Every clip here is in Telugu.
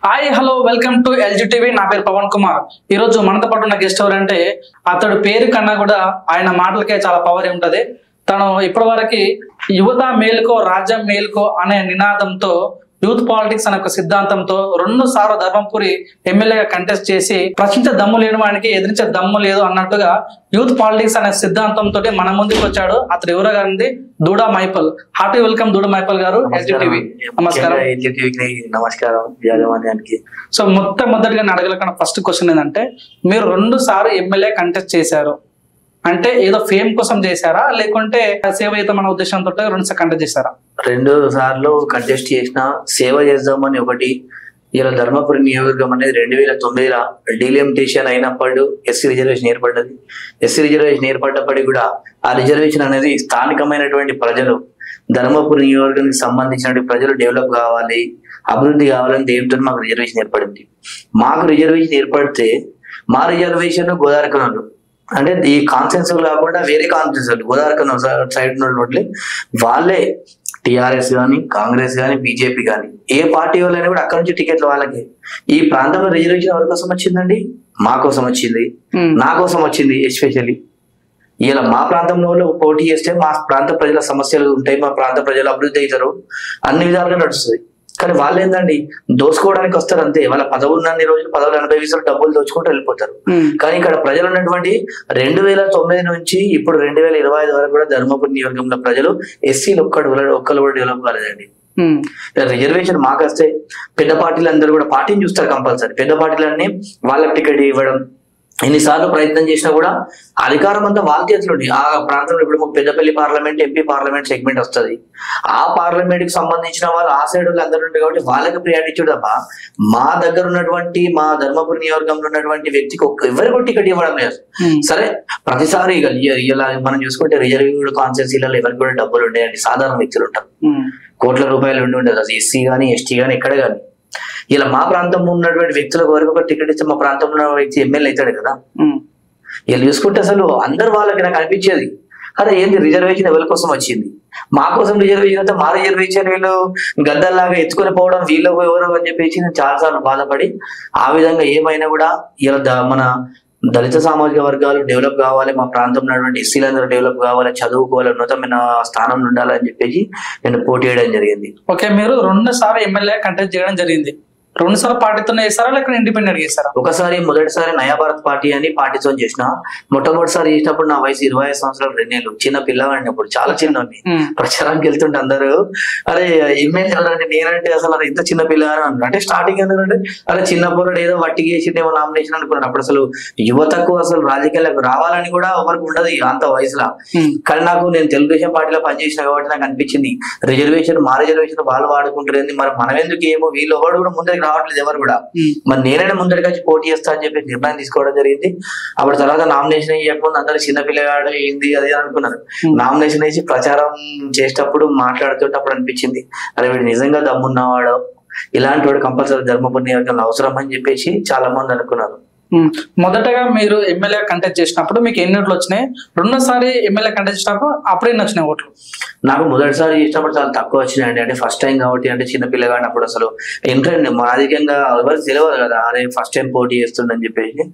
Hi hello welcome to LG TV. నా పేరు పవన్ కుమార్. ఈ రోజు మనతో పాటు ఉన్న గెస్ట్ ఎవరంటే అతడు పేరు కన్నా కూడా ఆయన మాటలకే చాలా పవర్ ఉంటది. తను ఇప్పటి వరకు యువత మేలుకో రాజ్యం మేలుకో అనే నినాదంతో యూత్ పాలిటిక్స్ అనే ఒక సిద్ధాంతంతో 2 సార్లు ధర్మపురి ఎమ్మెల్యేగా కంటెస్ట్ చేసి ప్రశ్నించే దమ్ము లేని వానికి ఎదిరించే దమ్ము లేదు అన్నట్టుగా యూత్ పాలిటిక్స్ అనే సిద్ధాంతంతో మన ముందుకు వచ్చాడు. అతడు ఎవరో గారి దూడా మైపల్. హార్టీ వెల్కమ్ దూడా మైపల్ గారు, ఎల్జీ టీవీ. నమస్కారం. నమస్కారం. సో మొదటిగా అడగలకన్నా ఫస్ట్ క్వశ్చన్ ఏంటంటే, మీరు 2 సార్లు ఎమ్మెల్యే కంటెస్ట్ చేశారు అంటే ఏదో ఫేమ్ కోసం చేశారా, లేకుంటే సేవయుతం అనే ఉద్దేశంతో 2 సార్లు కంటెస్ట్ చేశారా? 2 సార్లు కంటెస్ట్ చేసిన, సేవ చేద్దామని ఒకటి. ఇలా ధర్మపురి నియోజకవర్గం అనేది 2009లో డీలిమిటేషన్ అయినప్పుడు ఎస్సీ రిజర్వేషన్ ఏర్పడ్డది. ఎస్సీ రిజర్వేషన్ ఏర్పడ్డప్పటికీ కూడా ఆ రిజర్వేషన్ అనేది స్థానికమైనటువంటి ప్రజలు, ధర్మపురి నియోజకవర్గానికి సంబంధించినటువంటి ప్రజలు డెవలప్ కావాలి, అభివృద్ధి కావాలని దేవుడితో మాకు రిజర్వేషన్ ఏర్పడింది. మాకు రిజర్వేషన్ ఏర్పడితే మా రిజర్వేషన్ గోదావరి కనులు అంటే ఈ కాన్సెన్స్ కాకుండా వేరే కాన్సెన్స్ గోదావరి కను సైడ్ నుండి వాళ్ళే టిఆర్ఎస్ కానీ, కాంగ్రెస్ కానీ, బీజేపీ కానీ ఏ పార్టీ వాళ్ళైనా కూడా అక్కడ నుంచి టికెట్లు వాళ్ళకి. ఈ ప్రాంతంలో రిజర్వేషన్ ఎవరి కోసం వచ్చిందండి? మా కోసం వచ్చింది, నా కోసం వచ్చింది. ఎస్పెషల్లీ ఇలా మా ప్రాంతంలో పోటీ చేస్తే మా ప్రాంత ప్రజల సమస్యలు ఉంటాయి, మా ప్రాంత ప్రజలు అభివృద్ధి అవుతారు, అన్ని విధాలుగా నడుస్తుంది. కానీ వాళ్ళు ఏందండి, దోసుకోవడానికి వస్తారు అంతే. వాళ్ళ పదవులు ఉన్నన్ని రోజులు పదవులు అనుభవిస్తారు, డబ్బులు దోచుకుంటూ వెళ్ళిపోతారు. కానీ ఇక్కడ ప్రజలు ఉన్నటువంటి 2009 నుంచి ఇప్పుడు 2025 వరకు కూడా ధర్మపురి నియోజకవర్గంలో ప్రజలు ఎస్సీలు ఒక్కరు కూడా డెవలప్ కాలేదండి. రిజర్వేషన్ మాకు వస్తే పెద్ద పార్టీలు అందరూ కూడా పార్టీని చూస్తారు కంపల్సరీ. పెద్ద పార్టీలన్నీ వాళ్ళకి టికెట్ ఇవ్వడం, ఎన్నిసార్లు ప్రయత్నం చేసినా కూడా అధికారం అంతా వాళ్ళ చేతిలో ఉంది. ఆ ప్రాంతంలో ఇప్పుడు Peddapalli parliament, MP parliament segment వస్తుంది. ఆ పార్లమెంట్ కి సంబంధించిన వాళ్ళు ఆ సైడ్ వాళ్ళు అందరూ ఉంటారు కాబట్టి వాళ్ళకి ప్రియారిటీ చూడమ్మా. మా దగ్గర ఉన్నటువంటి మా ధర్మపురి నియోజకవర్గంలో ఉన్నటువంటి వ్యక్తికి ఎవరికి టికెట్ ఇవ్వడం లేదు. సరే ప్రతిసారి ఇలా మనం చూసుకుంటే రిజర్వ్డ్ కాన్స్టిట్యూన్సీలలో ఎవరికి కూడా డబ్బులు ఉండేయండి, సాధారణ వ్యక్తులు ఉంటారు, కోట్ల రూపాయలు ఉండదు. అది ఎస్సీ కానీ, ఎస్టీ కానీ, ఎక్కడ కానీ. ఇలా మా ప్రాంతంలో ఉన్నటువంటి వ్యక్తులకు వరకు ఒక టికెట్ ఇస్తే మా ప్రాంతంలో ఉన్న వ్యక్తి ఎమ్మెల్యే అవుతాడు కదా. ఇలా చూసుకుంటే అసలు అందరు వాళ్ళకి నాకు అనిపించేది, అరే ఏంది రిజర్వేషన్ ఎవరి కోసం వచ్చింది? మా కోసం రిజర్వేషన్ అయితే మా రిజర్వేషన్ వీళ్ళు గద్దల్లాగా ఎత్తుకొని పోవడం వీళ్ళు ఎవరు అని చెప్పేసి నేను చాలాసార్లు బాధపడి, ఆ విధంగా ఏమైనా కూడా ఇలా మన దళిత సామాజిక వర్గాలు డెవలప్ కావాలి, మా ప్రాంతంలో ఉన్నటువంటి ఎస్సీలందరూ డెవలప్ కావాలి, చదువుకోవాలి, ఉన్నతమైన స్థానంలో ఉండాలని చెప్పేసి నేను పోటీ చేయడం జరిగింది. ఓకే, మీరు 2 సార్లు ఎమ్మెల్యే కంటెస్ట్ చేయడం జరిగింది. 2 సార్లు పార్టీతోనే చేస్తారా లేకపోతే ఇండిపెండెంట్ చేస్తారా? ఒకసారి మొదటిసారి నయా భారత్ పార్టీ అని పార్టీతో చేసిన. మొట్టమొదటిసారి చేసినప్పుడు నా వయసు 25 సంవత్సరాలు, 2 ఏళ్ళు, చిన్న పిల్లవాడిని, అప్పుడు చాలా చిన్నవాడిని. ప్రచారానికి వెళ్తుంటే అందరూ అరే ఎమ్మెల్యే అంటే నేనంటే అసలు అది ఇంత చిన్న పిల్లగానే అన్నారు. అంటే స్టార్టింగ్ ఏంటంటే అరే చిన్న పోరాడు ఏదో వట్టి చేసిండేమో నామినేషన్ అనుకున్నాడు. అప్పుడు అసలు యువతకు అసలు రాజకీయాలకు రావాలని కూడా ఎవరికి ఉండదు అంత వయసులో. కానీ నేను తెలుగుదేశం పార్టీలో పనిచేసిన కాబట్టి నాకు అనిపించింది, రిజర్వేషన్ మా రిజర్వేషన్ వాళ్ళు వాడుకుంటారు, మరి మనం ఎందుకు ఏమో వీళ్ళు ఎవరు కూడా ముందరికి రావట్లేదు ఎవరు కూడా, మరి నేనైనా ముందరికి వచ్చి పోటీ చేస్తా అని చెప్పి నిర్ణయం తీసుకోవడం జరిగింది. అప్పుడు తర్వాత నామినేషన్ వేయకముందు అందరూ చిన్నపిల్లగాడు ఏంది అది అనుకున్నారు. నామినేషన్ వేసి ప్రచారం చేసేటప్పుడు మాట్లాడుతుంటే అప్పుడు అనిపించింది, అరే వీడు నిజంగా దమ్మున్నవాడు, ఇలాంటి వాడు కంపల్సరీ ధర్మపురి నియోజకవర్గంలో అవసరం అని చెప్పేసి చాలా మంది అనుకున్నారు. మొదటగా మీరు ఎమ్మెల్యే కంటెస్ట్ చేసినప్పుడు మీకు ఎన్ని ఓట్లు వచ్చినాయి? 2 సార్లు ఎమ్మెల్యే కంటెస్ట్ చేసినప్పుడు అప్పుడు ఎన్ని వచ్చినాయి ఓట్లు? నాకు మొదటిసారి చేసినప్పుడు చాలా తక్కువ వచ్చినాయండి. అంటే ఫస్ట్ టైం కాబట్టి, అంటే చిన్న పిల్లగాని అప్పుడు అసలు ఇంట్రెస్ట్ రాజకీయంగా ఎవరికి తెలియదు కదా, అదే ఫస్ట్ టైం పోటీ చేస్తుండని చెప్పేసి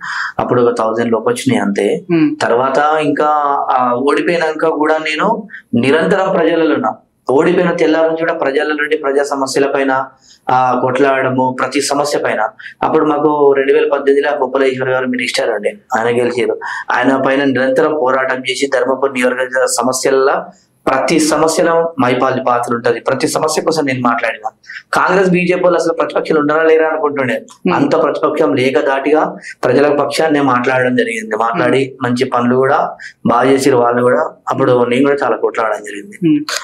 అప్పుడు ఒక 1000 లోపు వచ్చినాయి అంతే. తర్వాత ఇంకా ఓడిపోయినాక కూడా నేను నిరంతరం ప్రజలలో ఉన్నా. ఓడిపోయిన తెల్లారి నుంచి కూడా ప్రజల నుండి ప్రజా సమస్యల పైన కొట్లాడము, ప్రతి సమస్య పైన. అప్పుడు మాకు 2018లో గొప్పలేశ్వర్ గారు మినిస్టర్ అండి, ఆయన గెలిచారు. ఆయన పైన నిరంతరం పోరాటం చేసి ధర్మపురి నియోజకవర్గ సమస్యల ప్రతి సమస్యలో మైపాలి పాత్ర ఉంటది. ప్రతి సమస్య కోసం నేను మాట్లాడిన. కాంగ్రెస్ బీజేపీ వాళ్ళు అసలు ప్రతిపక్షాలు ఉండరా లేరా అనుకుంటుండే, అంత ప్రతిపక్షం లేక దాటిగా ప్రజల పక్షాన్ని నేను మాట్లాడడం జరిగింది. మాట్లాడి మంచి పనులు కూడా బాగా చేసిరు వాళ్ళు కూడా. అప్పుడు నేను కూడా చాలా కొట్లాడడం జరిగింది.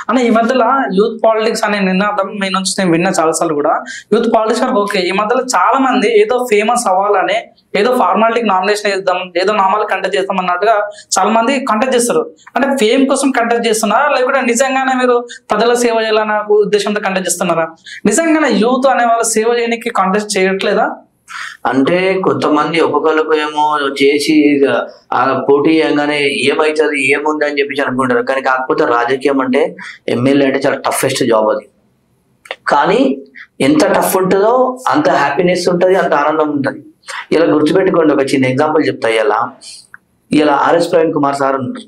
అన్న ఈ మధ్యలో యూత్ పాలిటిక్స్ అనే నినాదం మీ నుంచి నేను విన్నా చాలాసార్లు కూడా. యూత్ పాలిటిక్స్ ఓకే, ఈ మధ్యలో చాలా మంది ఏదో ఫేమస్ అవ్వాలని, ఏదో ఫార్మాలిటీకి నామినేషన్ చేద్దాం, ఏదో నామాలు కంటెస్ట్ చేస్తాం అన్నట్టుగా చాలా మంది కంటెస్ట్ చేస్తారు. అంటే ఫేమ్ కోసం కంటెస్ట్ చేస్తున్నారా లేకపోతే నిజంగానే మీరు ప్రజల సేవ చేయాలన్న ఉద్దేశంతో కంటెస్ట్ చేస్తున్నారా? నిజంగానే యూత్ అనే వాళ్ళు సేవ చేయడానికి కంటెస్ట్ చేయట్లేదా? అంటే కొంతమంది ఒక్కొక్కరికి ఏమో చేసి ఆ పోటీ చేయగానే ఏమైతుంది ఏముంది అని చెప్పేసి అనుకుంటారు. కానీ కాకపోతే రాజకీయం అంటే ఎమ్మెల్యే అంటే చాలా టఫెస్ట్ జాబ్. అది కానీ ఎంత టఫ్ ఉంటుందో అంత హ్యాపీనెస్ ఉంటుంది, అంత ఆనందం ఉంటుంది. ఇలా గుర్తుపెట్టుకోండి, ఒక చిన్న ఎగ్జాంపుల్ చెప్తా. ఇలా ఆర్ఎస్ ప్రవీణ్ కుమార్ సార్ ఉన్నారు,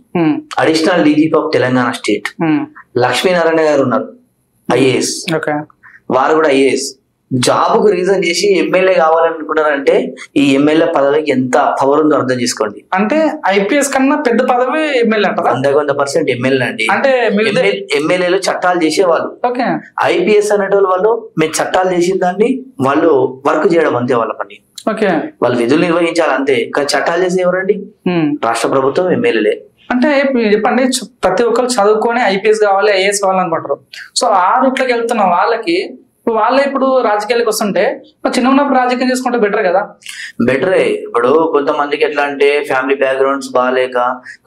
additional DGP of Telangana state. Lakshminarayana గారు ఉన్నారు, ఐఏఎస్. వారు కూడా ఐఏఎస్. జాబ్కు రీజన్ చేసి ఎమ్మెల్యే కావాలనుకున్నారంటే ఈ ఎమ్మెల్యే పదవికి ఎంత పవర్ ఉందో అర్థం చేసుకోండి. అంటే ఐపీఎస్ కన్నా పెద్ద పదవి ఎమ్మెల్యే అంటారా? 100% ఎమ్మెల్యే అండి. అంటే ఎమ్మెల్యేలు చట్టాలు చేసేవాళ్ళు, ఐపీఎస్ అనేటోళ్ళు వాళ్ళు మేము చట్టాలు చేసిన దాన్ని వాళ్ళు వర్క్ చేయడం అంతే వాళ్ళ పని. వాళ్ళు విధులు నిర్వహించాలి అంతే. కానీ చట్టాలు చేసే ఎవరండి? రాష్ట్ర ప్రభుత్వం, ఎమ్మెల్యేలే. అంటే చెప్పండి, ప్రతి ఒక్కరు చదువుకొని ఐపీఎస్ కావాలి, ఐఏఎస్ కావాలనుకుంటారు. సో ఆ రూట్లోకి వెళ్తున్న వాళ్ళకి వాళ్ళే ఇప్పుడు రాజకీయాలకు వస్తుంటే చిన్న ఉన్నప్పుడు రాజకీయం చేసుకుంటే బెటర్ కదా? బెటరే. ఇప్పుడు కొంతమందికి ఎట్లా అంటే ఫ్యామిలీ బ్యాక్గ్రౌండ్స్ బాగాలేక,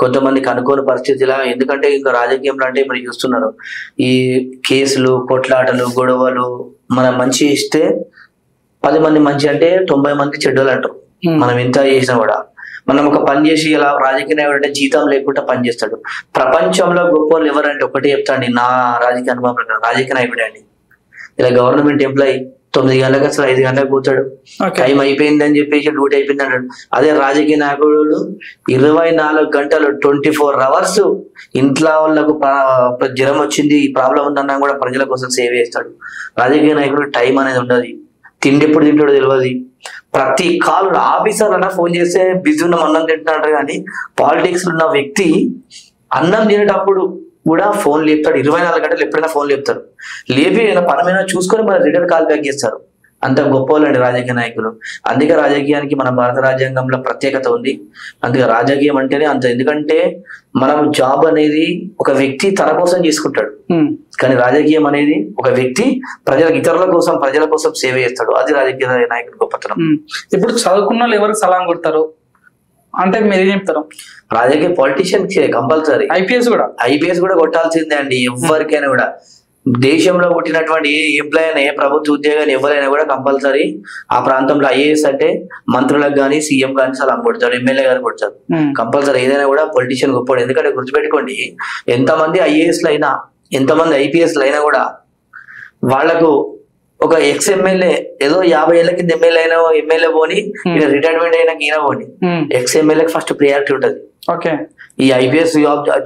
కొంతమందికి అనుకోని పరిస్థితిలా. ఎందుకంటే ఇంకా రాజకీయంలో అంటే మరి చూస్తున్నారు ఈ కేసులు, కొట్లాటలు, గొడవలు. మనం మంచి ఇస్తే 10 మంది మంచి అంటే 90 మంది చెడ్డలు అంటారు. మనం ఎంత చేసినా కూడా. మనం ఒక పని చేసి ఇలా రాజకీయ నాయకుడు అంటే జీతం లేకుండా పని చేస్తాడు. ప్రపంచంలో గొప్ప వాళ్ళు ఎవరంటే ఒకటే చెప్తాండి, నా రాజకీయ అనుభవం ప్రకారం రాజకీయ నాయకుడే అండి. ఇలా గవర్నమెంట్ ఎంప్లాయీ 9 గంటలకు అసలు 5 గంటలకు కూర్చాడు, టైం అయిపోయింది అని చెప్పేసి డ్యూటీ అయిపోయింది అంటాడు. అదే రాజకీయ నాయకుడు 24 గంటలు 24 అవర్స్ ఇంట్లో వాళ్ళకు జ్వరం వచ్చింది, ఈ ప్రాబ్లం ఉందన్నా కూడా ప్రజల కోసం సేవ చేస్తాడు. రాజకీయ నాయకుడు టైం అనేది ఉండదు, తిండి ఎప్పుడు తింటాడో తెలియదు. ప్రతి కాల్ ఆఫీసర్ అన్నా ఫోన్ చేస్తే బిజీ ఉన్నాం అన్నం తింటున్నాడు. కానీ పాలిటిక్స్ ఉన్న వ్యక్తి అన్నం తినేటప్పుడు కూడా ఫోన్ లేపుతాడు. 24 గంటలు ఎప్పుడైనా ఫోన్ లేపుతారు. లేపి పని మీద చూసుకొని మన రిటర్న్ కాల్ బ్యాక్ చేస్తారు. అంత గొప్ప వాళ్ళండి రాజకీయ నాయకులు. అందుకే రాజకీయానికి మన భారత రాజ్యాంగంలో ప్రత్యేకత ఉంది. అందుకే రాజకీయం అంటేనే అంత. ఎందుకంటే మనం జాబ్ అనేది ఒక వ్యక్తి తన కోసం చేసుకుంటాడు, కానీ రాజకీయం అనేది ఒక వ్యక్తి ఇతరుల కోసం, ప్రజల కోసం సేవ చేస్తాడు. అది రాజకీయ నాయకుడి గొప్పతనం. ఇప్పుడు చదువుకున్న వాళ్ళు ఎవరికి సలాం కొడతారు అంటే మీరు ఏం చెప్తారు? రాజకీయ పొలిటీషియన్ కంపల్సరీ. ఐపీఎస్ కూడా కొట్టాల్సిందే అండి ఎవరికైనా కూడా. దేశంలో పుట్టినటువంటి ఏ ఎంప్లాయ్ అయినా, ఏ ప్రభుత్వ ఉద్యోగాన్ని ఎవరైనా కూడా కంపల్సరీ ఆ ప్రాంతంలో ఐఏఎస్ అంటే మంత్రులకు కానీ, సీఎం కానీ సలాం కొడతాడు, ఎమ్మెల్యే గారు కొడతారు. కంపల్సరీ ఏదైనా కూడా పొలిటీషియన్ గొప్పవాడు. ఎందుకంటే గుర్తుపెట్టుకోండి, ఎంతమంది ఐఏఎస్లు అయినా, ఎంతమంది ఐపీఎస్లు అయినా కూడా వాళ్లకు ఒక ఎక్స్ ఎమ్మెల్యే ఏదో 50 ఏళ్ల కింద ఎమ్మెల్యే పోని రిటైర్మెంట్ అయినాక ఈయన పోని, ఎక్స్ ఎమ్మెల్యేకి ఫస్ట్ ప్రియారిటీ ఉంటది. ఈ ఐపీఎస్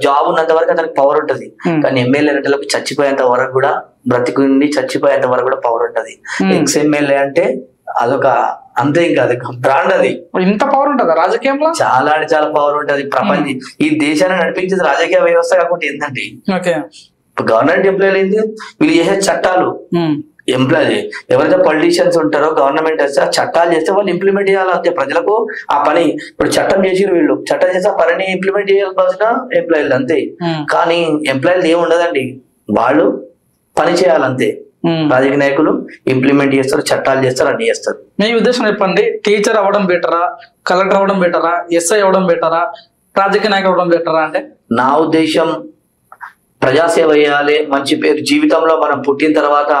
జాబ్ ఉన్నంత వరకు అతనికి పవర్ ఉంటది. కానీ ఎమ్మెల్యే అంటే చచ్చిపోయేంత వరకు కూడా, బ్రతికుండి చచ్చిపోయేంత వరకు కూడా పవర్ ఉంటది. ఎక్స్ ఎమ్మెల్యే అంటే అదొక అంతే, ఇంకా అది బ్రాండ్. అది ఇంత పవర్ ఉంటది రాజకీయంలో, చాలా అంటే చాలా పవర్ ఉంటది. ప్రపంచం ఈ దేశాన్ని నడిపించేది రాజకీయ వ్యవస్థ కాకుండా ఏంటండి, గవర్నమెంట్ ఎంప్లాయీలు ఏంది, వీళ్ళు చేసే చట్టాలు. ఎంప్లాయీ ఎవరైతే పొలిటీషియన్స్ ఉంటారో గవర్నమెంట్ చేస్తే ఆ చట్టాలు చేస్తే వాళ్ళు ఇంప్లిమెంట్ చేయాలి అంతే. ప్రజలకు ఆ పని ఇప్పుడు చట్టం చేసి వీళ్ళు చట్టం చేస్తే ఆ పనిని ఇంప్లిమెంట్ చేయాల్సిన ఎంప్లాయీలు అంతే. కానీ ఎంప్లాయీలు ఏమి ఉండదండి, వాళ్ళు పని చేయాలంతే. రాజకీయ నాయకులు ఇంప్లిమెంట్ చేస్తారు, చట్టాలు చేస్తారు, అన్ని చేస్తారు. మీ ఉద్దేశం చెప్పండి, టీచర్ అవ్వడం బెటరా, కలెక్టర్ అవ్వడం బెటరా, ఎస్ఐ అవ్వడం బెటరా, రాజకీయ నాయకులు అవ్వడం బెటరా? అంటే నా ఉద్దేశం ప్రజాసేవ చేయాలి, మంచి పేరు. జీవితంలో మనం పుట్టిన తర్వాత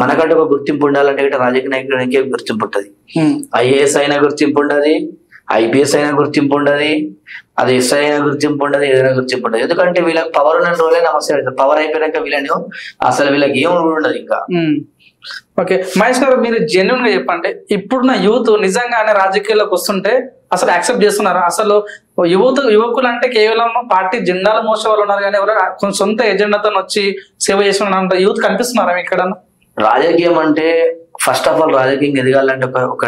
మనకంటే ఒక గుర్తింపు ఉండాలంటే రాజకీయ నాయకుడికి గుర్తింపు ఉంటుంది. ఐఏఎస్ అయినా గుర్తింపు ఉండదు, ఐపీఎస్ అయినా గుర్తింపు ఉండదు, అది ఎస్ఐ అయినా గుర్తింపు ఉండదు, ఏదైనా గుర్తింపు ఉండదు. ఎందుకంటే వీళ్ళకి పవర్ ఉన్న రోజులే నమస్తే పెడతారు. పవర్ అయిపోయాక వీళ్ళని అసలు వీళ్ళకి ఏం ఉండదు ఇంకా. ఓకే మహేష్ గారు, మీరు జెన్యున్ గా చెప్పండి, ఇప్పుడున్న యూత్ నిజంగానే రాజకీయాల్లోకి వస్తుంటే అసలు యాక్సెప్ట్ చేస్తున్నారా? అసలు యువకులు అంటే కేవలం పార్టీ జెండాలు మోసే వాళ్ళు ఉన్నారు, కానీ ఎవరో సొంత ఎజెండాతో వచ్చి సేవ చేస్తున్నారు యూత్ కనిపిస్తున్నారా ఇక్కడ? రాజకీయం అంటే ఫస్ట్ ఆఫ్ ఆల్ రాజకీయం ఎదగాలంటే ఒక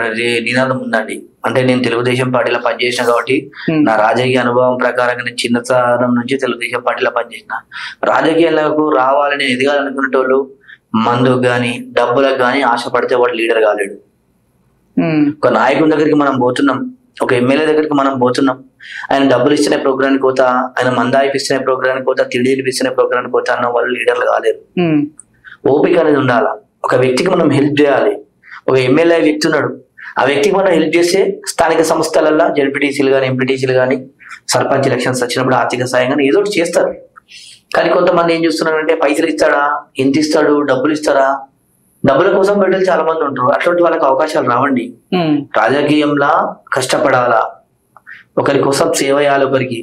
నినాదం ఉందండి. అంటే నేను తెలుగుదేశం పార్టీలో పనిచేసిన కాబట్టి నా రాజకీయ అనుభవం ప్రకారంగా నేను చిన్నతనం నుంచి తెలుగుదేశం పార్టీలో పనిచేసిన. రాజకీయాలకు రావాలని ఎదగాలనుకునేటోళ్ళు మందుకు గాని, డబ్బులకు గాని ఆశపడితే వాడు లీడర్ కాలేడు. ఒక నాయకుని దగ్గరికి మనం పోతున్నాం, ఒక ఎమ్మెల్యే దగ్గరికి మనం పోతున్నాం, ఆయన డబ్బులు ఇస్తున్న ప్రోగ్రానికి పోతా, ఆయన మందాయిపిస్తున్న ప్రోగ్రానికి పోతా, తిండి తినిపిస్తున్న ప్రోగ్రానికి పోతా అన్న వాళ్ళు లీడర్లు కాలేరు. ఓపిక అనేది ఉండాలి. ఒక వ్యక్తికి మనం హెల్ప్ చేయాలి. ఒక ఎమ్మెల్యే వ్యక్తి ఉన్నాడు, ఆ వ్యక్తికి మనం హెల్ప్ చేస్తే స్థానిక సంస్థలల్లో జడ్పీటీసీలు కానీ, ఎంపీటీసీలు కానీ, సర్పంచ్ ఎలక్షన్స్ వచ్చినప్పుడు ఆర్థిక సాయం కానీ ఏదో ఒకటి చేస్తారు. కానీ కొంతమంది ఏం చేస్తున్నారంటే పైసలు ఇస్తాడా, ఎంత ఇస్తాడు, డబ్బులు ఇస్తారా, డబ్బుల కోసం బిడ్డలు చాలా మంది ఉంటారు. అటువంటి వాళ్ళకి అవకాశాలు రావండి. రాజకీయంలో కష్టపడాలా, ఒకరి కోసం సేవ చేయాలి, ఒకరికి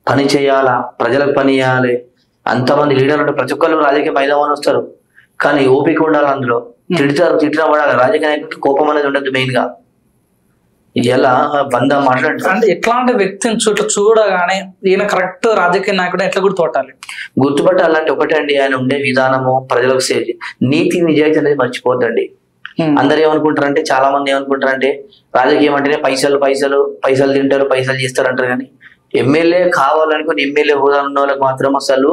పని చేయాలా, ప్రజలకు పని చేయాలి. అంతమంది లీడర్లు అంటే ప్రతి ఒక్కరు రాజకీయ మైదానం వస్తారు, కానీ ఓపిక ఉండాలి, అందులో తిట్టిన పడాలి. రాజకీయ నాయకుడికి కోపం అనేది ఉండదు మెయిన్ గా. ఇలా 100 మాట్లాడుతారు. అంటే ఎట్లాంటి వ్యక్తిని చూడగానే ఈయన కరెక్ట్ రాజకీయ నాయకుడు ఎట్లా గుర్తుపట్టాలి? గుర్తుపట్టాలంటే ఒకటే అండి, ఆయన ఉండే విధానము ప్రజలకు సేవ, నీతి నిజాయితీ అనేది మర్చిపోద్దండి. అందరు ఏమనుకుంటారంటే, చాలా మంది ఏమనుకుంటారంటే రాజకీయం అంటేనే పైసలు తింటారు, పైసలు చేస్తారు అంటారు. కానీ ఎమ్మెల్యే కావాలనుకుని ఎమ్మెల్యే హోదా ఉన్న వాళ్ళకి మాత్రం అసలు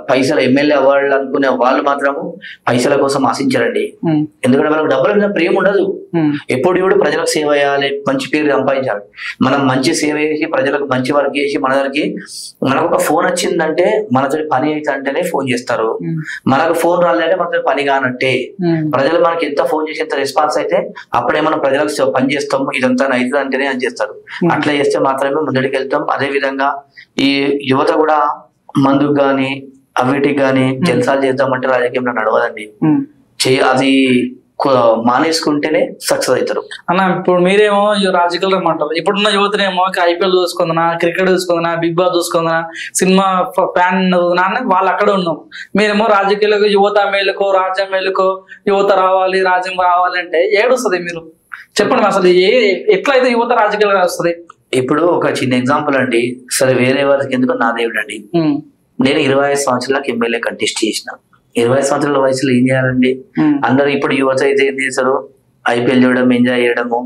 పైసలు ఎమ్మెల్యే అవ్వాలి అనుకునే వాళ్ళు మాత్రము పైసల కోసం ఆశించారండి. ఎందుకంటే వాళ్ళకి డబ్బుల మీద ప్రేమ ఉండదు. ఎప్పుడు ప్రజలకు సేవ చేయాలి, మంచి పేరు సంపాదించాలి. మనం మంచి సేవ చేసి ప్రజలకు మంచి వర్క్ చేసి మనకు ఒక ఫోన్ వచ్చిందంటే మనతో పని అయితే అంటేనే ఫోన్ చేస్తారు. మనకు ఫోన్ రాలేదంటే మనతో పని కానట్టే. ప్రజలు మనకి ఎంత ఫోన్ చేసి ఎంత రెస్పాన్స్ అయితే అప్పుడే మనం ప్రజలకు పని చేస్తాము, ఇదంతా అవుతుంది అంటేనే అని చేస్తారు. అట్లా చేస్తే మాత్రమే ముందడికి వెళ్తాం. అదే విధంగా ఈ యువత కూడా మందుకు గాని అవిటికి గాని జల్సాలు చేద్దామంటే రాజకీయంలో నడవదండి. అది మానేసుకుంటేనే సక్సెస్ అవుతారు అన్న. ఇప్పుడు మీరేమో రాజకీయాలు రమ్మంటారు, ఇప్పుడున్న యువతనేమో IPL చూసుకుందా, క్రికెట్ చూసుకుందా, బిగ్ బాస్ చూసుకుందా, సినిమా ఫ్యాన్ అని వాళ్ళు అక్కడ ఉన్నాం. మీరేమో రాజకీయాలకు యువత మేలుకో, రాజ్యం మేలుకో, యువత రావాలి, రాజ్యం రావాలి అంటే ఏడుస్తుంది. మీరు చెప్పండి అసలు ఎట్లయితే యువత రాజకీయాలు వస్తుంది? ఇప్పుడు ఒక చిన్న ఎగ్జాంపుల్ అండి. సరే వేరే వారికి ఎందుకు, నా దేవుడు అండి. నేను 25 సంవత్సరాలకు ఎమ్మెల్యే కంటెస్ట్ చేసిన. 25 సంవత్సరాల వయసులో ఏం చేయాలండి? అందరూ ఇప్పుడు యువత అయితే ఏం చేస్తారు, IPL చూడడం, ఎంజాయ్ చేయడము,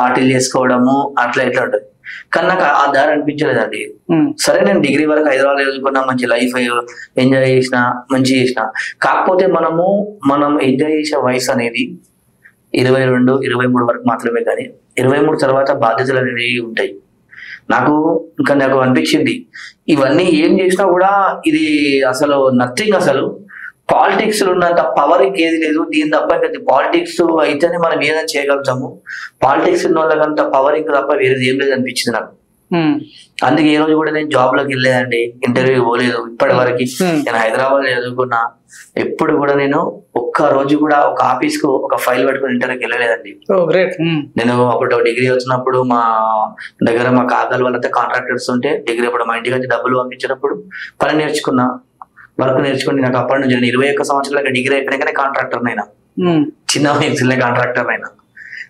పార్టీలు చేసుకోవడము, అట్లా ఎట్లా ఉంటుంది. కానీ నాకు ఆ దారి అనిపించలేదండి. సరే నేను డిగ్రీ వరకు హైదరాబాద్ చదువుకున్నా, మంచి లైఫ్ ఎంజాయ్ చేసిన, మంచి చేసిన. కాకపోతే మనం ఎంజాయ్ చేసే వయసు అనేది 22, 23 వరకు మాత్రమే. కానీ 23 తర్వాత బాధ్యతలు అనేవి ఉంటాయి. నాకు అనిపించింది ఇవన్నీ ఏం చేసినా కూడా ఇది అసలు నథింగ్. అసలు పాలిటిక్స్ లో ఉన్నంత పవర్ ఇంకేది లేదు. దీని తప్ప పాలిటిక్స్ అయితేనే మనం ఏదైనా చేయగలుగుతాము. పాలిటిక్స్ ఉన్న వాళ్ళకంత పవర్ ఇంకా తప్ప వేరేది ఏం లేదు అనిపించింది నాకు. అందుకే ఏ రోజు కూడా నేను జాబ్ లోకి వెళ్ళలేదండి, ఇంటర్వ్యూ పోలేదు. ఇప్పటి వరకు నేను హైదరాబాద్ చదువుకున్నా, ఎప్పుడు కూడా నేను ఒక్క రోజు కూడా ఒక ఆఫీస్ కు ఒక ఫైల్ పట్టుకుని ఇంటర్వ్యూకి వెళ్ళలేదండి. నేను అప్పుడు డిగ్రీ వచ్చినప్పుడు మా దగ్గర మా కాకాల వాళ్ళంతా కాంట్రాక్టర్స్ ఉంటే, డిగ్రీ అప్పుడు మా ఇంటికి వచ్చి డబ్బులు పంపించినప్పుడు పని నేర్చుకున్నా, వర్క్ నేర్చుకుని నాకు అప్పటి నుంచి 21 సంవత్సరాలకి డిగ్రీ అయిపోయినాకనే కాంట్రాక్టర్ అయినా, చిన్న వయసులో కాంట్రాక్టర్ అయినా.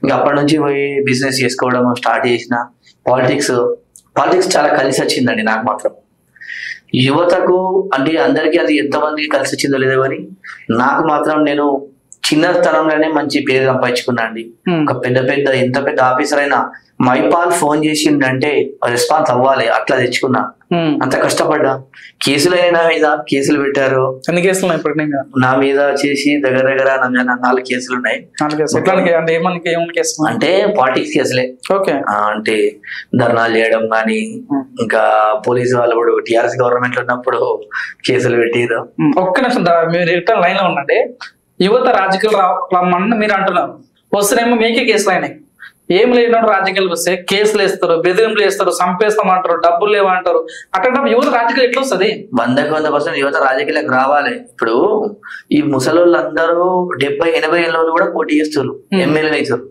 ఇంకా అప్పటి నుంచి పోయి బిజినెస్ చేసుకోవడం స్టార్ట్ చేసిన. పాలిటిక్స్ చాలా కలిసి వచ్చిందండి నాకు మాత్రం. యువతకు అంటే అందరికీ అది ఎంతమందికి కలిసి వచ్చిందో లేదో కానీ నాకు మాత్రం నేను చిన్న స్థలంలోనే మంచి పేరు సంపాదించుకున్నా అండి. ఒక ఎంత పెద్ద ఆఫీసర్ అయినా మైపాల్ ఫోన్ చేసిండంటే రెస్పాన్స్ అవ్వాలి, అట్లా తెచ్చుకున్నా. అంత కష్టపడ్డా. కేసులైనా మీద కేసులు పెట్టారు. ఎన్ని కేసులు ఉన్నాయి ఇప్పుడు నా మీద వచ్చేసి దగ్గర 4 కేసులు ఉన్నాయి. అంటే పాలిటిక్స్ కేసులే. అంటే ధర్నాలు చేయడం కానీ, ఇంకా పోలీసు వాళ్ళు కూడా TRS గవర్నమెంట్ ఉన్నప్పుడు కేసులు పెట్టిరు. ఒక్క నిమిషం మీరు రిటర్న్ లైన్ లో ఉండండి. యువత రాజకీయాలు రమ్మని మీరు అంటున్నారు, వస్తేనేమో మీకే కేసులు అయినాయి. ఏం లేనప్పుడు రాజకీయాలకు వస్తే కేసులు వేస్తారు, బెదిరింపులు వేస్తారు, చంపేస్తామంటారు, డబ్బులు లేవంటారు. అట్లా యువత రాజకీయాలు ఎట్లా వస్తుంది? 100% యువత రాజకీయాలకు రావాలి. ఇప్పుడు ఈ ముసలోళ్ళందరూ 70-80 ఏళ్ళ వాళ్ళు కూడా పోటీ చేస్తారు, ఎమ్మెల్యేలు అవుతారు.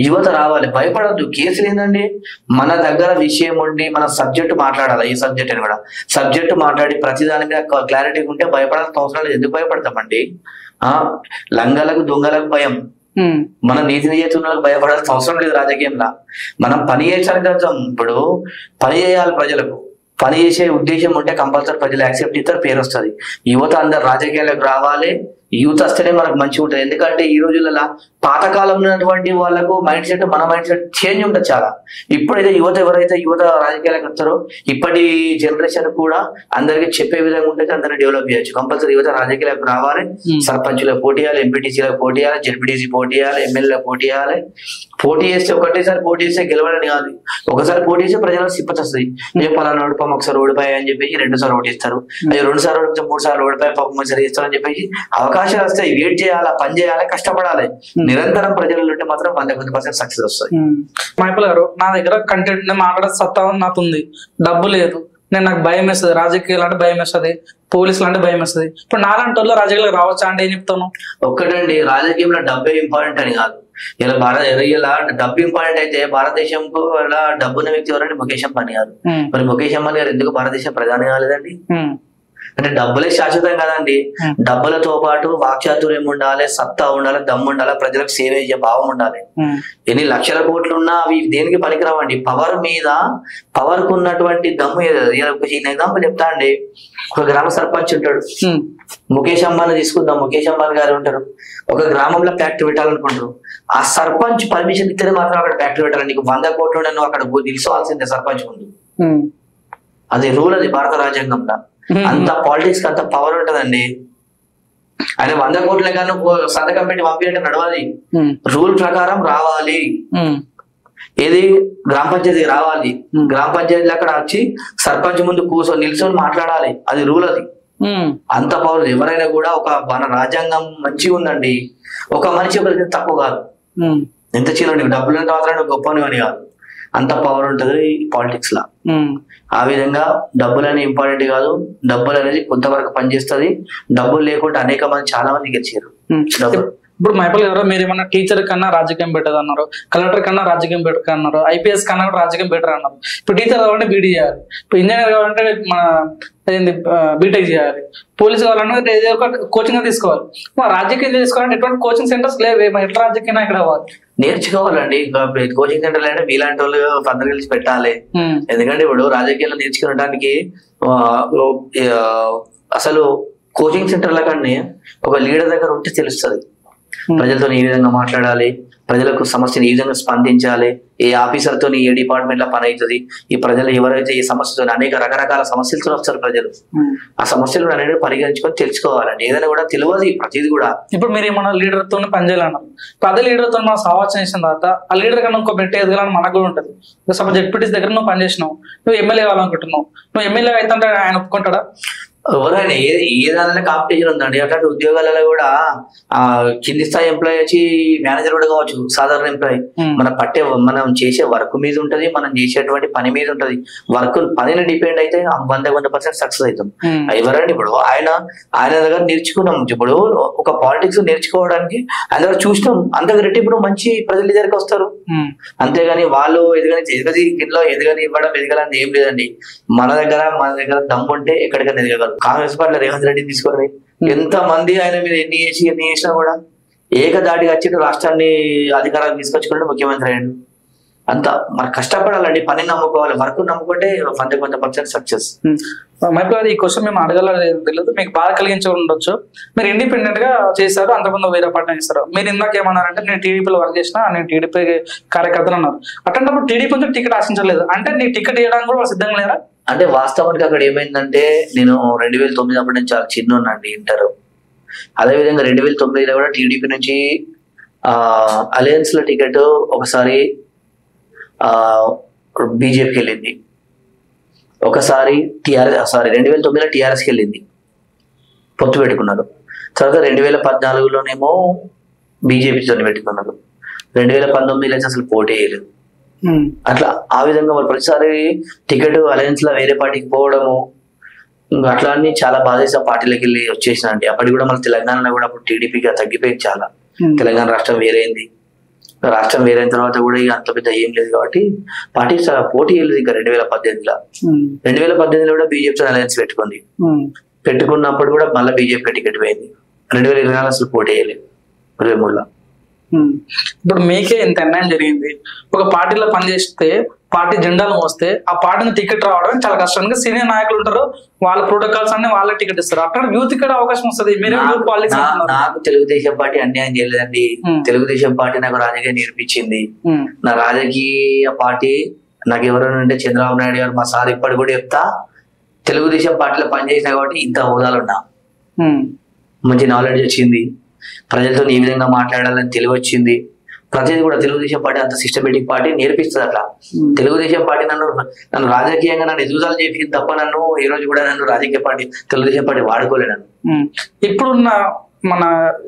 యువత రావాలి, భయపడద్దు. కేసులు ఏంటండి, మన దగ్గర విషయం ఉండి మన సబ్జెక్ట్ మాట్లాడాలి. ఈ సబ్జెక్ట్ అని కూడా సబ్జెక్ట్ మాట్లాడి ప్రతిదాని మీద క్లారిటీ ఉంటే భయపడాల్సిన అవసరం లేదు. ఎందుకు భయపడతామండి? లంగలకు దొంగలకు భయం, మన నీతి నిజాయితీలకు భయపడాల్సిన అవసరం లేదు. రాజకీయంలో మనం పని చేయాలని అర్థం. ఇప్పుడు పని చేయాలి, ప్రజలకు పని చేసే ఉద్దేశం ఉంటే కంపల్సరీ ప్రజలు యాక్సెప్ట్ ఇస్తారు, పేరు వస్తుంది. యువత అందరు రాజకీయాలకు రావాలి. యూత్ వస్తేనే మనకు మంచిగా ఉంటుంది. ఎందుకంటే ఈ రోజులలో పాతకాలంలో ఉన్నటువంటి వాళ్ళకు మైండ్ సెట్ మన మైండ్ సెట్ చేంజ్ ఉంటుంది చాలా. ఇప్పుడైతే ఎవరైతే యువత రాజకీయాలకు వస్తారో ఇప్పటి జనరేషన్ కూడా అందరికి చెప్పే విధంగా ఉంటే అందరూ డెవలప్ చేయొచ్చు. కంపల్సరీ యువత రాజకీయాలకు రావాలి. సర్పంచ్లకు పోటీ చేయాలి, ఎంపీటీసీలకు పోటీ చేయాలి, జెడ్పీటీసీ పోటీ చేయాలి, ఎమ్మెల్యేలకు పోటీ చేయాలి. పోటీ చేస్తే ఒకటేసారి పోటీ చేస్తే గెలవాలని కాదు, ఒకసారి పోటీ చేస్తే ప్రజలకు సిప్పతి వస్తుంది. పలానా ఓడిపోయి ఒకసారి ఓడిపోయా అని చెప్పేసి 2 సార్లు ఓడిస్తారు, అది 2 సార్లు ఓడితే 3 సార్లు ఓడిపోయి పాపం సరి చేస్తారని చెప్పేసి అవకాశాలు వస్తాయి. వెయిట్ చేయాలా, పని చేయాలి, కష్టపడాలి. నిరంతరం ప్రజలు ఉంటే మాత్రం 100% సక్సెస్ వస్తుంది. మైపాల్ గారు, నా దగ్గర కంటెంట్ నేను మాట్లాడే సత్తా నాకు ఉంది, డబ్బు లేదు, నాకు భయం వేస్తుంది, రాజకీయాలు అంటే భయం వేస్తుంది, పోలీసులు అంటే భయం వేస్తుంది. ఇప్పుడు నాలాంటి వాళ్ళు రాజకీయాలకు రావచ్చా అంటే ఏం చెప్తాను? ఒక్కటండి, రాజకీయంలో డబ్బే ఇంపార్టెంట్ అని కాదు. ఇలా డబ్బు ఇంపార్టెంట్ అయితే భారతదేశంకు డబ్బున్న వ్యక్తి ఎవరంటే ముఖేష్ అంబానీ గారు. మరి ముఖేష్ అంబానీ గారు ఎందుకు భారతదేశం ప్రధాని కాలేదండి? అంటే డబ్బులే శాశ్వతం కదండి. డబ్బులతో పాటు వాక్చాతుర్యం ఉండాలి, సత్తా ఉండాలి, దమ్ము ఉండాలి, ప్రజలకు సేవ చేసే భావం ఉండాలి. ఎన్ని లక్షల కోట్లు ఉన్నా అవి దేనికి పనికిరావండి. పవర్ కు ఉన్నటువంటి దమ్ము ఎగ్జాంపుల్ చెప్తా అండి. ఒక గ్రామ సర్పంచ్ ఉంటాడు, ముఖేష్ అంబానీ తీసుకుందాం. ముఖేష్ అంబానీ గారు ఉంటారు, ఒక గ్రామంలో ఫ్యాక్టరీ పెట్టాలనుకుంటారు. ఆ సర్పంచ్ పర్మిషన్ ఇస్తే మాత్రం అక్కడ ఫ్యాక్టరీ పెట్టాలి. నీకు 100 కోట్లు నువ్వు అక్కడ నిలుచోవాల్సిందే సర్పంచ్ ముందు. అది రూల్, అది భారత రాజ్యాంగంలో. అంత పాలిటిక్స్ అంత పవర్ ఉంటదండి. ఆయన 100 కోట్లే కానీ సంతకం పెట్టి పంపించడం నడవాలి. రూల్ ప్రకారం రావాలి. ఏది గ్రామ పంచాయతీ రావాలి. గ్రామ పంచాయతీలో అక్కడ వచ్చి సర్పంచ్ ముందు నిల్చొని మాట్లాడాలి. అది రూల్. అది అంత పవర్. ఎవరైనా కూడా మన రాజ్యాంగం మంచిగా ఉందండి. ఒక మనిషి ఒకరికి తక్కువ కాదు. ఎంత చిన్న డబ్బులు మాత్రం గొప్పని అని కాదు. అంత పవర్ ఉంటది పాలిటిక్స్ లా. ఆ విధంగా డబ్బులు అనేది ఇంపార్టెంట్ కాదు. డబ్బులు అనేది కొంతవరకు పనిచేస్తుంది. డబ్బులు లేకుండా అనేక మంది చాలా మంది గెలిచారు. ఇప్పుడు మైపల్ గారు మీరు ఏమన్నా టీచర్ కన్నా రాజకీయం బెటర్ అన్నారు, కలెక్టర్ కన్నా రాజకీయం బెటర్ అన్నారు, ఐపీఎస్ కన్నా కూడా రాజకీయం బెటర్ అన్నారు. ఇప్పుడు టీచర్ కావాలంటే బీడీ చేయాలి, ఇప్పుడు ఇంజనీర్ కావాలంటే మన బీటెక్ చేయాలి, పోలీస్ కావాలంటే ఏదో ఒక కోచింగ్ తీసుకోవాలి. రాజకీయం తీసుకోవాలంటే ఎటువంటి కోచింగ్ సెంటర్స్ లేవు. ఎట్లా రాజకీయం ఇక్కడ అవ్వాలి? నేర్చుకోవాలండి. కోచింగ్ సెంటర్ అంటే మీలాంటి వాళ్ళు అందరు కలిసి పెట్టాలి. ఎందుకంటే ఇప్పుడు రాజకీయాల్లో నేర్చుకోవడానికి అసలు కోచింగ్ సెంటర్ల కన్నా ఒక లీడర్ దగ్గర ఉంటే తెలుస్తుంది ప్రజలతో ఏ విధంగా మాట్లాడాలి, ప్రజలకు సమస్యను ఏ విధంగా స్పందించాలి, ఏ ఆఫీసర్ తో ఏ డిపార్ట్మెంట్ లో పని అవుతుంది, ఈ ప్రజలు ఎవరైతే ఈ సమస్యతో అనేక రకరకాల సమస్యలతో వస్తారు ప్రజలు. ఆ సమస్యలు అనేది పరిగణించుకొని తెలుసుకోవాలండి. ఏదైనా కూడా తెలియదు ప్రతిది కూడా. ఇప్పుడు మీరు ఏమన్నా లీడర్ తో పనిచేయాలన్నారు, అదే లీడర్ తో మనం సావాచన చేసిన తర్వాత ఆ లీడర్ కన్నా ఇంకో బెట్ట ఎదగాలని మనకు కూడా ఉంటుంది. సపోజ్ జెడ్పీటీసీ దగ్గర నువ్వు పనిచేసినావు, నువ్వు ఎమ్మెల్యే కావాలనుకుంటున్నావు, నువ్వు ఎమ్మెల్యే అయితే ఆయన ఒప్పుకుంటాడా? ఎవరైనా ఏ దానిలో కాంపిటీషన్ ఉందండి. అట్లాంటి ఉద్యోగాలలో కూడా కింది స్థాయి ఎంప్లాయ్ వచ్చి మేనేజర్ కూడా కావచ్చు, సాధారణ ఎంప్లాయ్. మనం చేసే వర్క్ మీద ఉంటది, మనం చేసేటువంటి పని మీద ఉంటది. పనిని డిపెండ్ అయితే 100% సక్సెస్ అవుతాం. ఎవరండి ఇప్పుడు ఆయన దగ్గర నేర్చుకున్నాం. ఇప్పుడు ఒక పాలిటిక్స్ నేర్చుకోవడానికి ఆయన దగ్గర చూసినాం, అంతకు రెట్టింపు మంచి ప్రజల దగ్గరికి వస్తారు. అంతేగాని వాళ్ళు ఎదగని ఇవ్వడం ఎదగాలని ఏం లేదండి. మన దగ్గర దమ్ము ఉంటే ఎక్కడికైనా ఎదగలరు. కాంగ్రెస్ పార్టీ రేవంత్ రెడ్డి తీసుకొని ఎంత మంది ఆయన మీద ఎన్ని చేసినా కూడా ఏకదాటిగా వచ్చి రాష్ట్రాన్ని అధికారాలు తీసుకొచ్చుకుంటే ముఖ్యమంత్రి అయ్యాడు. అంతా మరి కష్టపడాలండి, పని నమ్ముకోవాలి, వర్క్ నమ్ముకుంటే 100% సక్సెస్. ఈ క్వశ్చన్ మేము అడగలేదు తెలియదు, మీకు బాధ కలిగించి ఉండొచ్చు. మీరు ఇండిపెండెంట్ గా చేశారు, అంతకుముందు వేరే పార్టీ చేస్తారు. మీరు ఇందాక ఏమన్నారంటే నేను టీడీపీలో వర్క్ చేసిన, నేను టీడీపీ కార్యకర్తలు అన్నారు. అట్లాంటప్పుడు టీడీపీ నుంచి టికెట్ ఆశించలేదు అంటే నీ టికెట్ ఇవ్వడానికి కూడా సిద్ధంగా లేరా? అంటే వాస్తవానికి అక్కడ ఏమైందంటే నేను 2009 అప్పటి నుంచి చాలా చిన్న ఉన్నాండి, ఇంటర్. అదేవిధంగా 2009లో కూడా టీడీపీ నుంచి అలయన్స్ లో టికెట్ ఒకసారి బీజేపీకి వెళ్ళింది, ఒకసారి 2009లో టీఆర్ఎస్కి వెళ్ళింది, పొత్తు పెట్టుకున్నారు. తర్వాత 2014లోనేమో బీజేపీతో పెట్టుకున్నారు. 2019లో అసలు పోటీ వేయలేదు. అట్లా ఆ విధంగా మరి ప్రతిసారి టికెట్ అలయన్స్ లో వేరే పార్టీకి పోవడము అట్లా అన్ని చాలా బాధేసా పార్టీలోకి వెళ్ళి వచ్చేసిన అండి. అప్పటికి కూడా మన తెలంగాణలో కూడా అప్పుడు టీడీపీగా తగ్గిపోయింది చాలా. తెలంగాణ రాష్ట్రం వేరైంది, రాష్ట్రం వేరైన తర్వాత కూడా ఇక అంత పెద్ద ఏం లేదు కాబట్టి పార్టీ పోటీ వెళ్ళదు. ఇంకా 2018లో కూడా బీజేపీతో అలయన్స్ పెట్టుకున్నప్పుడు కూడా మళ్ళీ బీజేపీ టికెట్ పోయింది. 2024 అసలు పోటీ వేయలేదు 23లో. ఇప్పుడు మీకే ఇంత అన్యాయం జరిగింది. ఒక పార్టీలో పనిచేస్తే పార్టీ జెండాలు మోస్తే ఆ పార్టీని టికెట్ రావడం చాలా కష్టం. సీనియర్ నాయకులు ఉంటారు, వాళ్ళ ప్రోటోకాల్స్ అన్ని వాళ్ళే టికెట్ ఇస్తారు. అక్కడ యూత్ ఇక్కడ అవకాశం వస్తుంది. నాకు తెలుగుదేశం పార్టీ అన్యాయం చేయలేదండి. తెలుగుదేశం పార్టీ నాకు రాజకీయం నేర్పించింది. నా రాజకీయ పార్టీ నాకు ఎవరైనా అంటే చంద్రబాబు నాయుడు గారు, మా సార్ ఇప్పటి కూడా చెప్తా, తెలుగుదేశం పార్టీలో పనిచేసినా కాబట్టి ఇంత హోదాలు ఉన్నా, మంచి నాలెడ్జ్ వచ్చింది, ప్రజలతో ఏ విధంగా మాట్లాడాలని తెలివి వచ్చింది. ప్రతిదీ కూడా తెలుగుదేశం పార్టీ అంత సిస్టమేటిక్ పార్టీ నేర్పిస్తుంది. అట్లా తెలుగుదేశం పార్టీ నన్ను రాజకీయంగా నన్ను ఎదుగుదల చేసింది తప్ప నన్ను ఈ రోజు కూడా తెలుగుదేశం పార్టీ వాడుకోలేను. ఇప్పుడున్న మన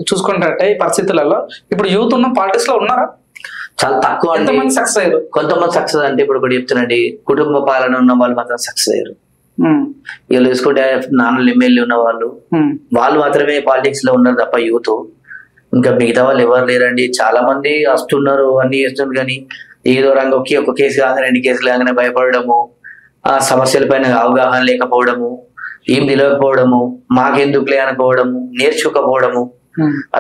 చూసుకుంటే ఈ పరిస్థితులలో ఇప్పుడు యూత్ ఉన్న పాలిటిక్స్ లో ఉన్నారా? చాలా తక్కువ. ఎంతమంది సక్సెస్ అయ్యారు? కొంతమంది సక్సెస్ అంటే ఇప్పుడు ఒకటి చెప్తున్నాండి, కుటుంబ పాలన ఉన్న వాళ్ళు మాత్రం సక్సెస్ అయ్యారు. వీళ్ళు చూసుకుంటే నాన్నలు ఎమ్మెల్యే ఉన్న వాళ్ళు మాత్రమే పాలిటిక్స్ లో ఉన్నారు తప్ప యూత్ ఇంకా మిగతా వాళ్ళు ఎవరు లేరండి. చాలా మంది వస్తున్నారు, అన్ని చేస్తున్నారు, కానీ ఏదో రంగంకి ఒక కేసు కాగానే 2 కేసులు కాగానే భయపడము, ఆ సమస్యల పైన అవగాహన లేకపోవడము, ఏం తెలియకపోవడము, మాకెందుకులే అనుకోవడము, నేర్చుకోకపోవడము.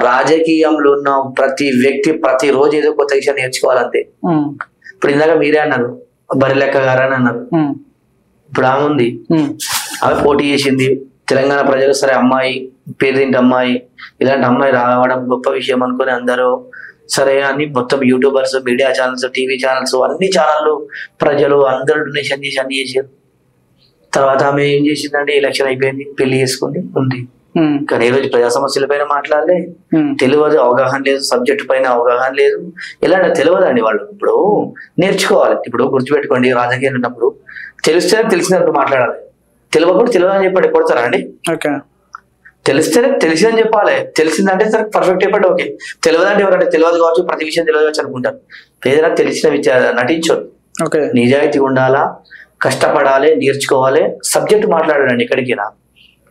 రాజకీయంలో ఉన్న ప్రతి వ్యక్తి ప్రతిరోజు ఏదో కొత్త విషయం నేర్చుకోవాలంతే. ఇప్పుడు ఇందాక మీరే అన్నారు బరిలెక్క గారు అని అన్నారు. ఇప్పుడు ఆమె ఉంది, ఆమె పోటీ చేసింది. తెలంగాణ ప్రజలు సరే అమ్మాయి, పేదింటి అమ్మాయి, ఇలాంటి అమ్మాయి రావడం గొప్ప విషయం అనుకుని అందరూ సరే అని మొత్తం YouTubers, media channels, TV channels, అన్ని ఛానళ్ళు ప్రజలు అందరూ డొనేషన్ చేసి అన్ని చేశారు. తర్వాత ఆమె ఏం చేసిందంటే ఎలక్షన్ అయిపోయింది, పెళ్లి చేసుకుంది ఉంది. కానీ ఈ రోజు ప్రజా సమస్యల పైన మాట్లాడలే, తెలియదు, అవగాహన లేదు, సబ్జెక్ట్ పైన అవగాహన లేదు. ఇలాంటి తెలియదండి వాళ్ళు. ఇప్పుడు నేర్చుకోవాలి. ఇప్పుడు గుర్తుపెట్టుకోండి, రాజకీయాలు ఉన్నప్పుడు తెలిస్తేనే తెలిసినట్టు మాట్లాడాలి, తెలియకుండా తెలియదని చెప్పండి కొడతారా అండి? తెలిస్తేనే తెలిసిందని చెప్పాలి. తెలిసిందంటే సరే పర్ఫెక్ట్ చెప్పండి, ఓకే. తెలియదంటే ఎవరంటే తెలియదు కావచ్చు, ప్రతి విషయం తెలియదు కావచ్చు అనుకుంటారు. ఏదైనా తెలిసిన నటించదు. నిజాయితీ ఉండాలా, కష్టపడాలి, నేర్చుకోవాలి, సబ్జెక్ట్ మాట్లాడాలండి. ఎక్కడికినా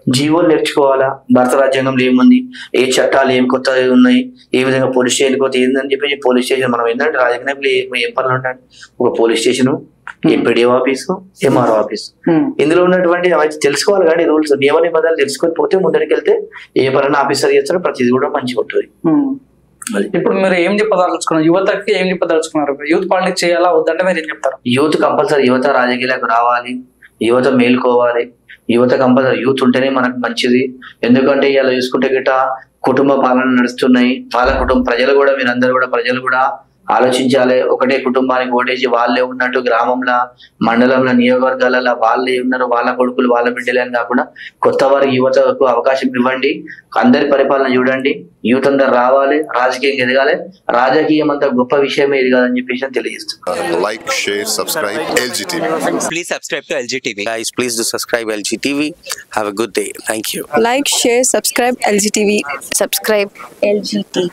జీవోలు నేర్చుకోవాలా, భారత రాజ్యాంగంలో ఏముంది, ఏ చట్టాలు ఏం కొత్తగా ఉన్నాయి, ఏ విధంగా పోలీస్ స్టేషన్ కొత్త ఏందని చెప్పి పోలీస్ స్టేషన్ మనం ఏంటంటే రాజకీయంలో ఏం పనులు ఉంటాయి, ఒక police station, MPDO office, MRO office, ఇందులో ఉన్నటువంటి అవన్నీ తెలుసుకోవాలి. కానీ రూల్స్, నియమ నిబంధనలు తెలుసుకొని పోతే ముందరికి వెళ్తే ఏ పరైనా ఆఫీసర్ చేస్తారో ప్రతిదీ కూడా మంచిగా ఉంటుంది. ఇప్పుడు మీరు ఏం చెప్పదలుచుకున్నారు, యువతకి ఏం చెప్పదలుచుకున్నారు? యూత్ పాలిటిక్స్ చేయాలా వద్దంటే మీరు ఏం చెప్తారు? యూత్ కంపల్సరీ, యువత రాజకీయాలకు రావాలి, యువత మేలుకోవాలి. యువత కంపల్సరీ, యూత్ ఉంటేనే మనకు మంచిది. ఎందుకంటే ఇలా చూసుకుంటే గిట్ట కుటుంబ పాలన నడుస్తున్నాయి. వాళ్ళ కుటుంబ ప్రజలు కూడా, మీరందరూ కూడా ప్రజలు కూడా ఆలోచించాలి. ఒకటే కుటుంబానికి ఓటేసి వాళ్ళే ఉన్నట్టు గ్రామంలో, మండలంలో, నియోజకవర్గాలలో వాళ్ళే ఉన్నారు, వాళ్ళ కొడుకులు, వాళ్ళ బిడ్డలే అని కాకుండా కొత్త వారికి, యువతకు అవకాశం ఇవ్వండి. అందరి పరిపాలన చూడండి. యూత్ అందరు రావాలి, రాజకీయంగా ఎదగాలి. రాజకీయం అంత గొప్ప విషయమే ఇది కాదని చెప్పేసి తెలియజేస్తాను. Like, share, subscribe LGTV. Please subscribe to LGTV. Guys, please do subscribe LGTV. Have a good day. Thank you. Like, share, subscribe LGTV. Subscribe LGTV.